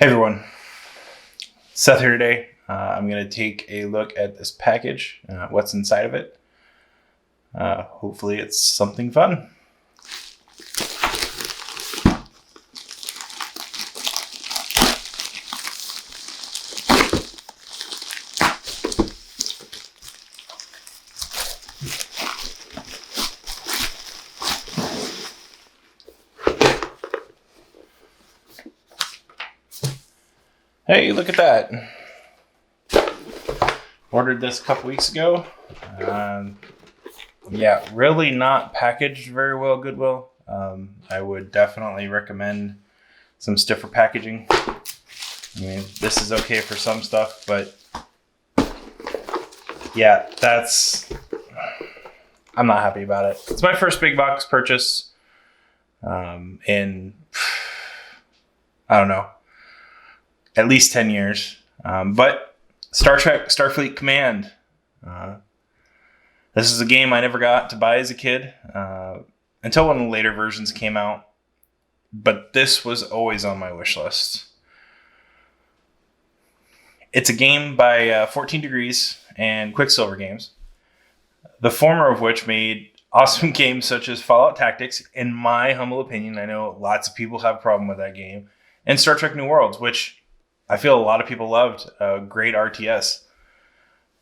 Hey everyone, Seth here today. I'm going to take a look at this package, what's inside of it. Hopefully it's something fun. Hey, look at that. Ordered this a couple weeks ago. Yeah, really not packaged very well, Goodwill. I would definitely recommend some stiffer packaging. I mean, this is okay for some stuff, but yeah, I'm not happy about it. It's my first big box purchase in, I don't know, at least 10 years. But Star Trek Starfleet Command. This is a game I never got to buy as a kid until one of the later versions came out. But this was always on my wish list. It's a game by 14 Degrees and Quicksilver Games, the former of which made awesome games such as Fallout Tactics, in my humble opinion. I know lots of people have a problem with that game. And Star Trek New Worlds, which I feel a lot of people loved. Great RTS.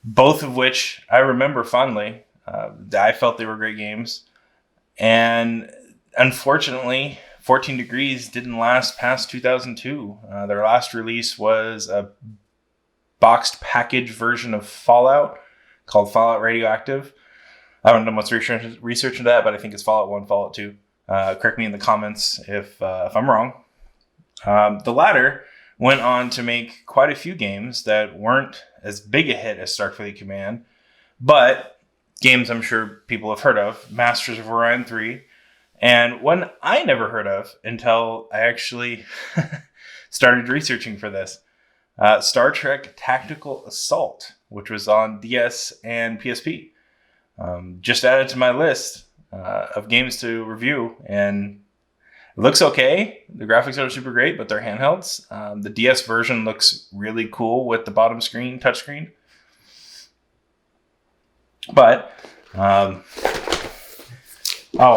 Both of which I remember fondly. I felt they were great games. And unfortunately, 14 Degrees didn't last past 2002. Their last release was a boxed package version of Fallout called Fallout Radioactive. I haven't done much research into that, but I think it's Fallout 1, Fallout 2. Correct me in the comments if I'm wrong. The latter went on to make quite a few games that weren't as big a hit as Starfleet Command, but games I'm sure people have heard of, Masters of Orion 3, and one I never heard of until I actually started researching for this, Star Trek Tactical Assault, which was on DS and PSP. Just added to my list of games to review, and it looks okay. The graphics are super great, but they're handhelds. The DS version looks really cool with the bottom screen, touchscreen. But,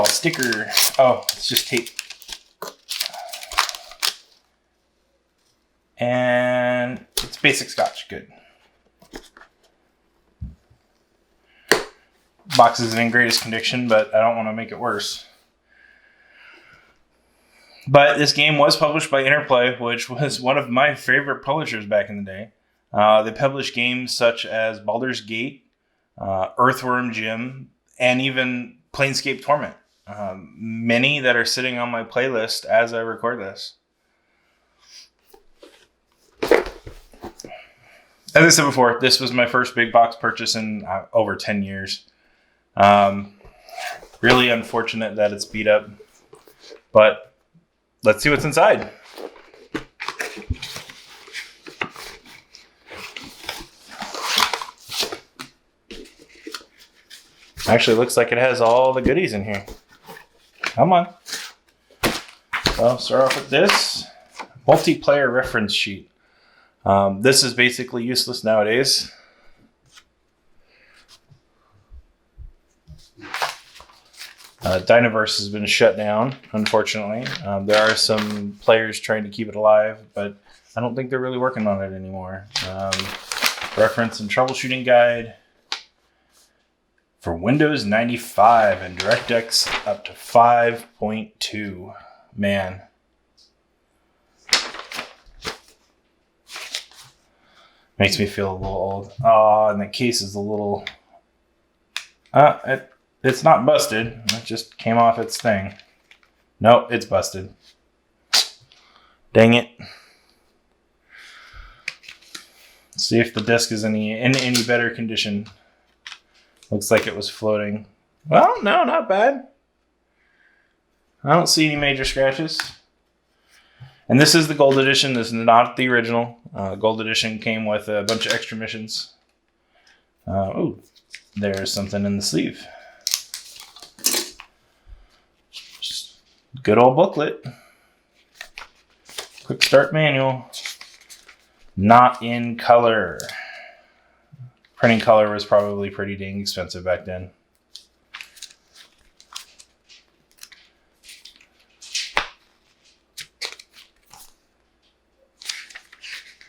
sticker. Oh, it's just tape. And it's basic Scotch. Good. Box isn't in greatest condition, but I don't want to make it worse. But this game was published by Interplay, which was one of my favorite publishers back in the day. They published games such as Baldur's Gate, Earthworm Jim, and even Planescape Torment. Many that are sitting on my playlist as I record this. As I said before, this was my first big box purchase in over 10 years. Really unfortunate that it's beat up, but let's see what's inside. Actually, looks like it has all the goodies in here. Come on. I'll start off with this multiplayer reference sheet. This is basically useless nowadays. Dynaverse has been shut down, unfortunately. There are some players trying to keep it alive, but I don't think they're really working on it anymore. Reference and troubleshooting guide for Windows 95 and DirectX up to 5.2. Man. Makes me feel a little old. Oh, and the case is a little... It's not busted. It just came off its thing. Nope, it's busted. Dang it. Let's see if the disc is in any better condition. Looks like it was floating. Well, no, not bad. I don't see any major scratches. And this is the Gold Edition. This is not the original. Gold Edition came with a bunch of extra missions. Oh, there's something in the sleeve. Just good old booklet. Quick start manual. Not in color. Printing color was probably pretty dang expensive back then.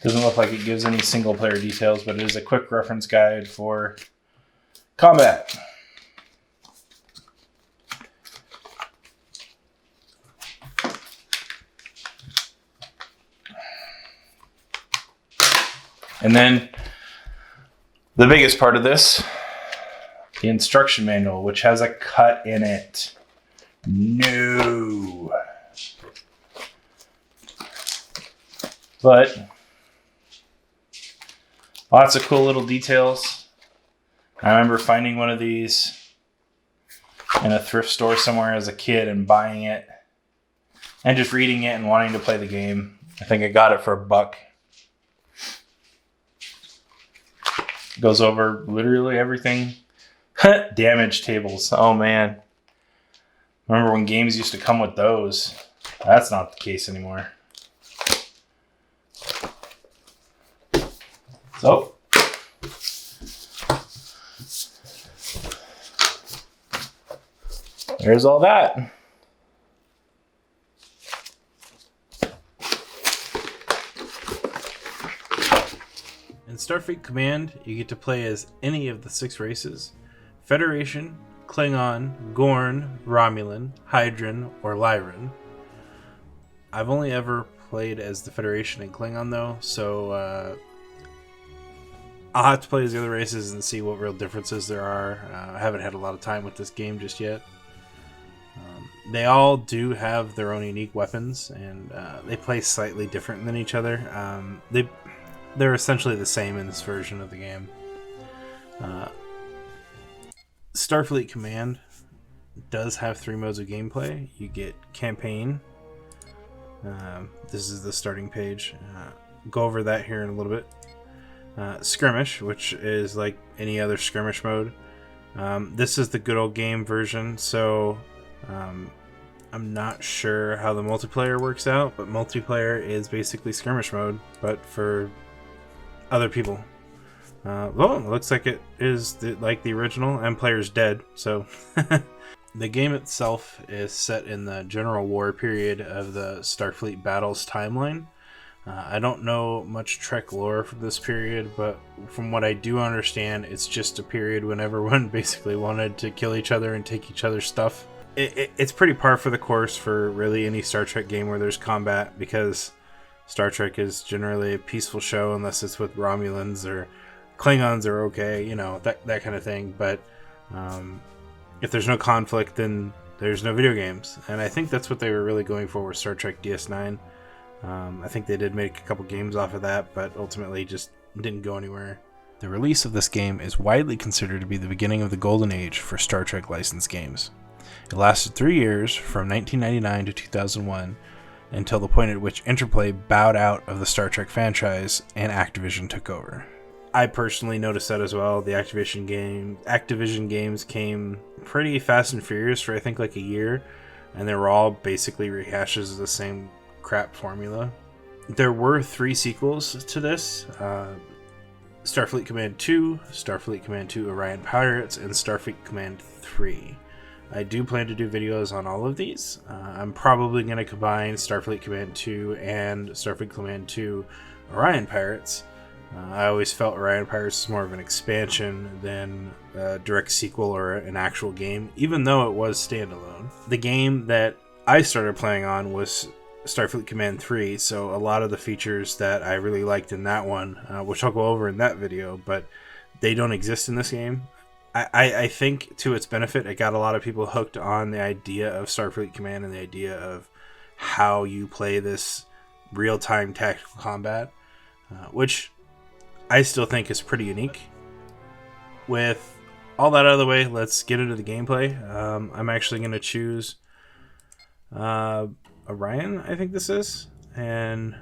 Doesn't look like it gives any single player details, but it is a quick reference guide for combat. And then the biggest part of this, the instruction manual, which has a cut in it. No. But lots of cool little details. I remember finding one of these in a thrift store somewhere as a kid and buying it and just reading it and wanting to play the game. I think I got it for $1. Goes over literally everything. Damage tables. Oh man. Remember when games used to come with those? That's not the case anymore. So, there's all that. In Starfleet Command, you get to play as any of the 6 races: Federation, Klingon, Gorn, Romulan, Hydran, or Lyran. I've only ever played as the Federation and Klingon though, so I'll have to play as the other races and see what real differences there are. I haven't had a lot of time with this game just yet. They all do have their own unique weapons, and they play slightly different than each other. They're essentially the same in this version of the game. Starfleet Command does have 3 modes of gameplay. You get Campaign. This is the starting page. Go over that here in a little bit. Skirmish, which is like any other skirmish mode. This is the good old game version, so I'm not sure how the multiplayer works out, but multiplayer is basically skirmish mode, but for other people. Well, it looks like it is like the original, and player's dead, so... The game itself is set in the General War period of the Starfleet Battles timeline. I don't know much Trek lore from this period, but from what I do understand, it's just a period when everyone basically wanted to kill each other and take each other's stuff. It's pretty par for the course for really any Star Trek game where there's combat, because Star Trek is generally a peaceful show unless it's with Romulans, or Klingons are okay, you know, that kind of thing. But if there's no conflict, then there's no video games. And I think that's what they were really going for with Star Trek DS9. I think they did make a couple games off of that, but ultimately just didn't go anywhere. The release of this game is widely considered to be the beginning of the golden age for Star Trek licensed games. It lasted 3 years, from 1999 to 2001, until the point at which Interplay bowed out of the Star Trek franchise and Activision took over. I personally noticed that as well. The Activision games came pretty fast and furious for I think like a year, and they were all basically rehashes of the same crap formula. There were 3 sequels to this: Starfleet Command 2, Starfleet Command 2 Orion Pirates, and Starfleet Command 3. I do plan to do videos on all of these. I'm probably going to combine Starfleet Command 2 and Starfleet Command 2 Orion Pirates. I always felt Orion Pirates is more of an expansion than a direct sequel or an actual game, even though it was standalone. The game that I started playing on was Starfleet Command 3, so a lot of the features that I really liked in that one, which I'll go over in that video, but they don't exist in this game. I think to its benefit, it got a lot of people hooked on the idea of Starfleet Command and the idea of how you play this real-time tactical combat, which I still think is pretty unique. With all that out of the way, let's get into the gameplay. I'm actually going to choose Orion, I think this is, and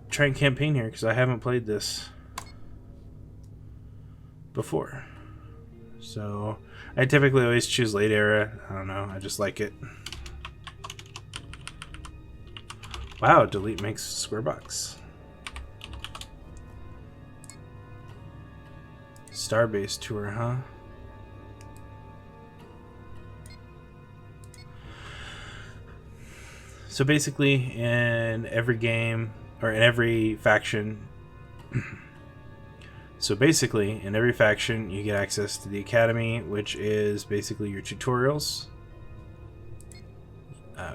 try and campaign here because I haven't played this before. So I typically always choose late era. I don't know, I just like it. Wow, delete makes square box. Starbase tour, huh? So basically, in every game, or in every faction, you get access to the Academy, which is basically your tutorials,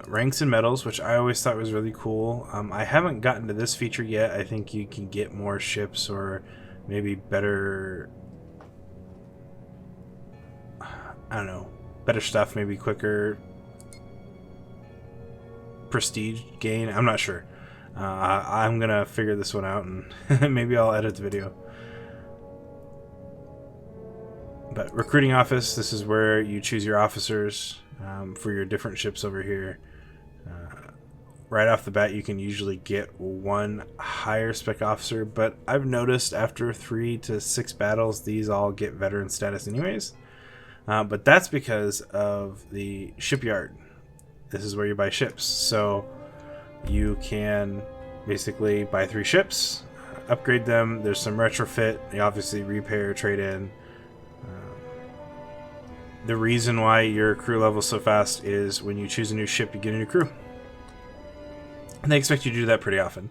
ranks and medals, which I always thought was really cool. I haven't gotten to this feature yet. I think you can get more ships or maybe better, I don't know, better stuff, maybe quicker prestige gain. I'm not sure. I'm gonna figure this one out, and maybe I'll edit the video. But recruiting office, this is where you choose your officers for your different ships over here. Right off the bat, you can usually get one higher spec officer, but I've noticed after 3 to 6 battles, these all get veteran status anyways. But that's because of the shipyard. This is where you buy ships. So you can basically buy 3 ships, upgrade them. There's some retrofit. You obviously repair, trade in. The reason why your crew level is so fast is when you choose a new ship, you get a new crew. And they expect you to do that pretty often.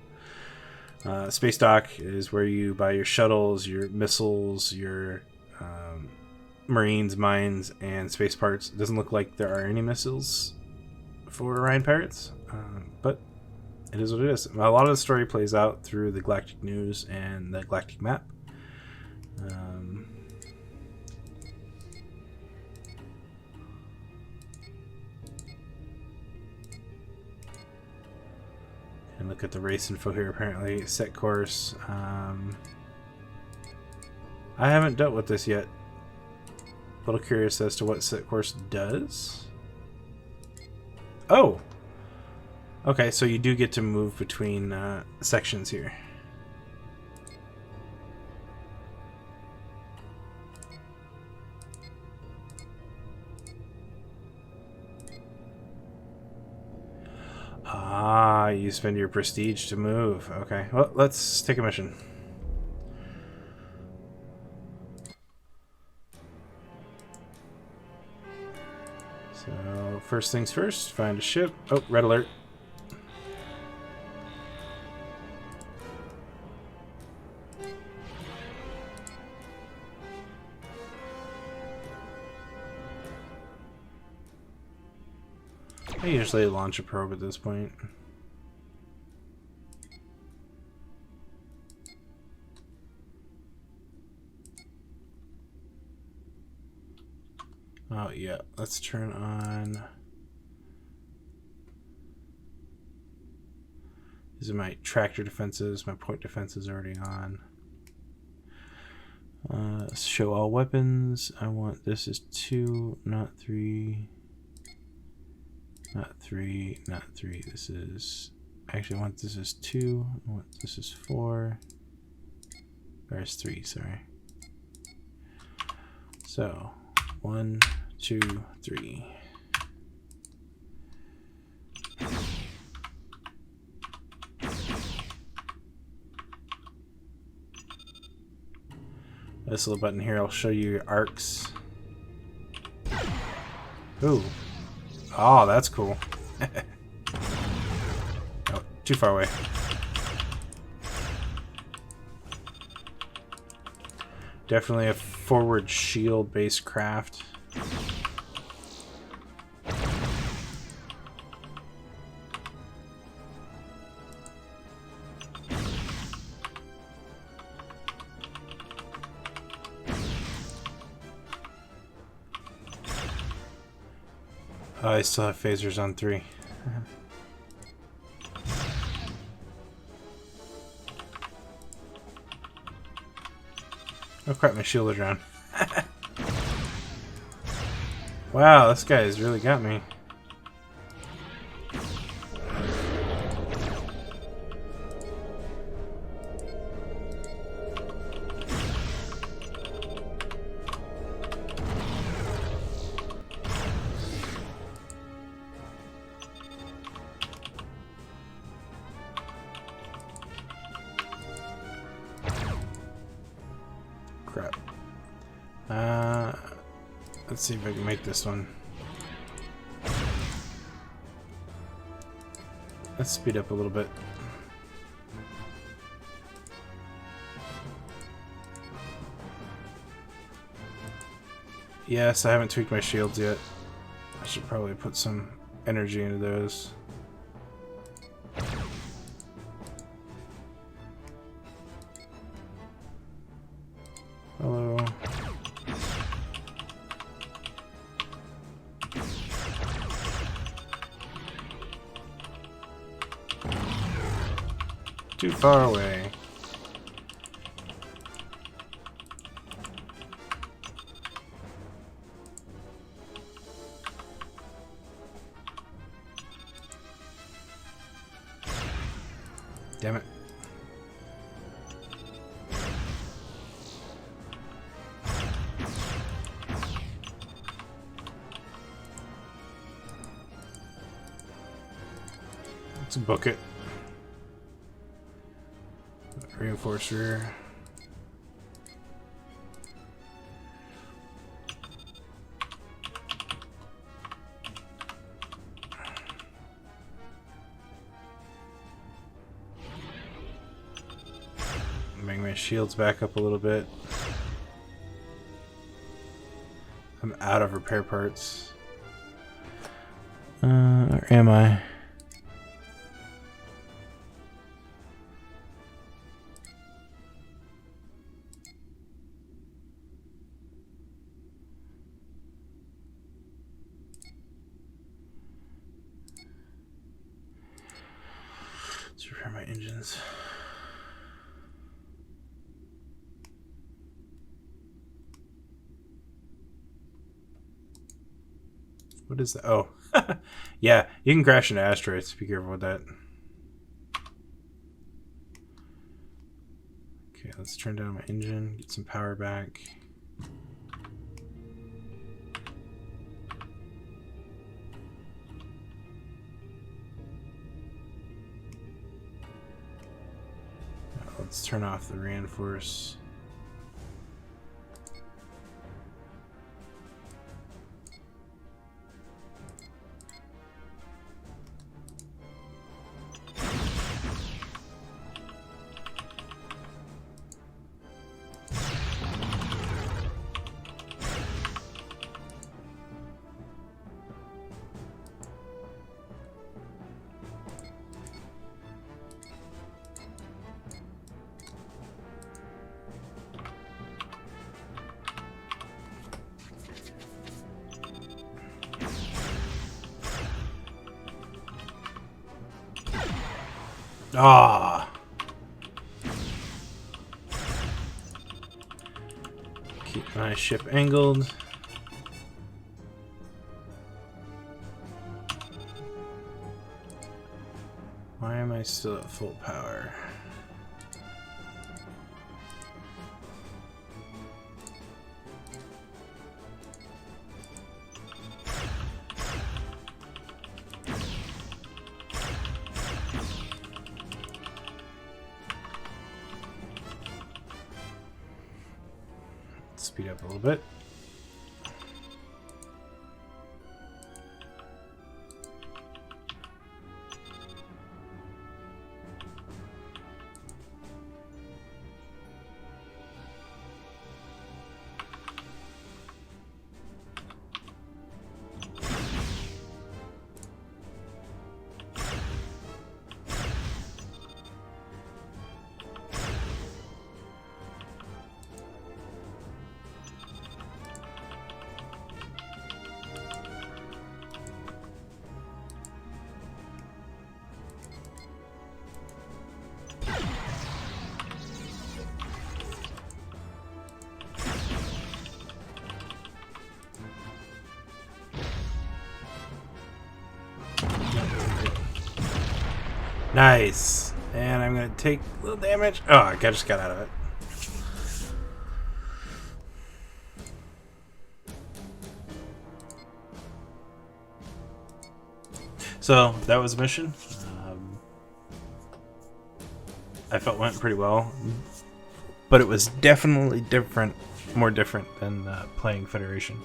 Space dock is where you buy your shuttles, your missiles, your marines, mines, and space parts. It doesn't look like there are any missiles for Orion Pirates, but it is what it is. A lot of the story plays out through the Galactic News and the Galactic Map. And look at the race info here. Apparently, set course. I haven't dealt with this yet. A little curious as to what set course does. Oh! Okay, so you do get to move between sections here. Ah, you spend your prestige to move. Okay, well, let's take a mission. So, first things first, find a ship. Oh, red alert. I usually launch a probe at this point. Oh yeah, let's turn on. These are my tractor defenses. My point defense is already on. Show all weapons. I want this is 2, not 3. Not 3, not 3. This is... Actually, I want this is 2. I want this is 4. There's 3, sorry. So, 1, 2, 3. This little button here will show you your arcs. Ooh. Oh, that's cool. Oh, too far away. Definitely a forward shield-based craft. Oh, I still have phasers on 3. Oh crap, my shield is around. Wow, this guy has really got me. Crap. Let's see if I can make this one. Let's speed up a little bit. Yes, I haven't tweaked my shields yet. I should probably put some energy into those. Hello. Too far away. Damn it. Let's book it. Reinforce rear. Bring my shields back up a little bit. I'm out of repair parts. Or am I? Let's repair my engines. What is that? Oh, yeah, you can crash into asteroids. Be careful with that. Okay, let's turn down my engine, get some power back. Now let's turn off the reinforce. Ah. Keep my ship angled. Why am I still at full power? Speed up a little bit. Nice. And I'm going to take a little damage. Oh, I just got out of it. So, that was a mission. I felt went pretty well. But it was definitely different, more different than playing Federation.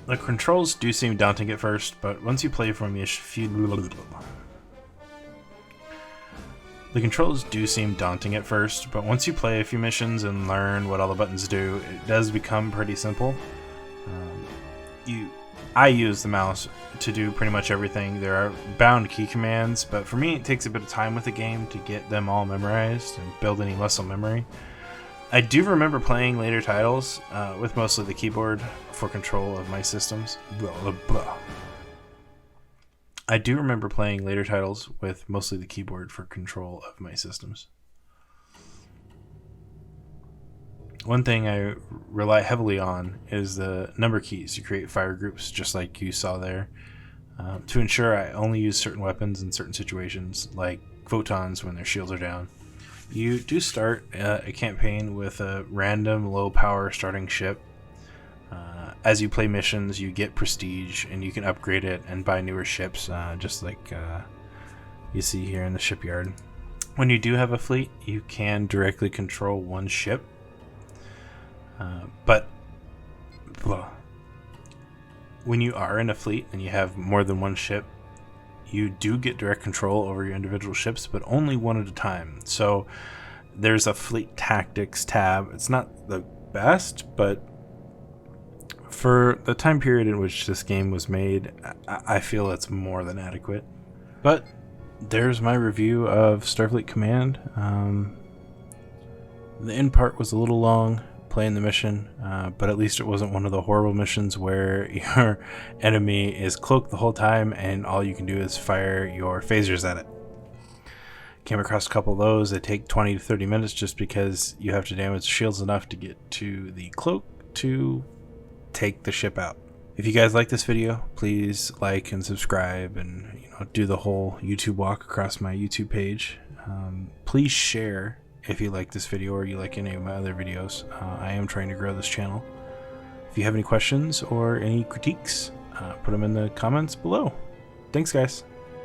The controls do seem daunting at first, but once you play from the controls do seem daunting at first, but once you play a few missions and learn what all the buttons do, it does become pretty simple. I use the mouse to do pretty much everything. There are bound key commands, but for me it takes a bit of time with the game to get them all memorized and build any muscle memory. I do remember playing later titles with mostly the keyboard for control of my systems. I do remember playing later titles with mostly the keyboard for control of my systems. One thing I rely heavily on is the number keys to create fire groups, just like you saw there, to ensure I only use certain weapons in certain situations, like photons when their shields are down. You do start a campaign with a random low-power starting ship. As you play missions, you get prestige, and you can upgrade it and buy newer ships, just like you see here in the shipyard. When you do have a fleet, you can directly control one ship. But when you are in a fleet and you have more than one ship, you do get direct control over your individual ships, but only one at a time. So there's a fleet tactics tab. It's not the best, but for the time period in which this game was made, I feel it's more than adequate. But there's my review of Starfleet Command. The end part was a little long, playing the mission, but at least it wasn't one of the horrible missions where your enemy is cloaked the whole time and all you can do is fire your phasers at it. Came across a couple of those. They take 20 to 30 minutes just because you have to damage the shields enough to get to the cloak to take the ship out. If you guys like this video, please like and subscribe and do the whole YouTube walk across my YouTube page. Please share if you like this video or you like any of my other videos. I am trying to grow this channel. If you have any questions or any critiques, put them in the comments below. Thanks, guys.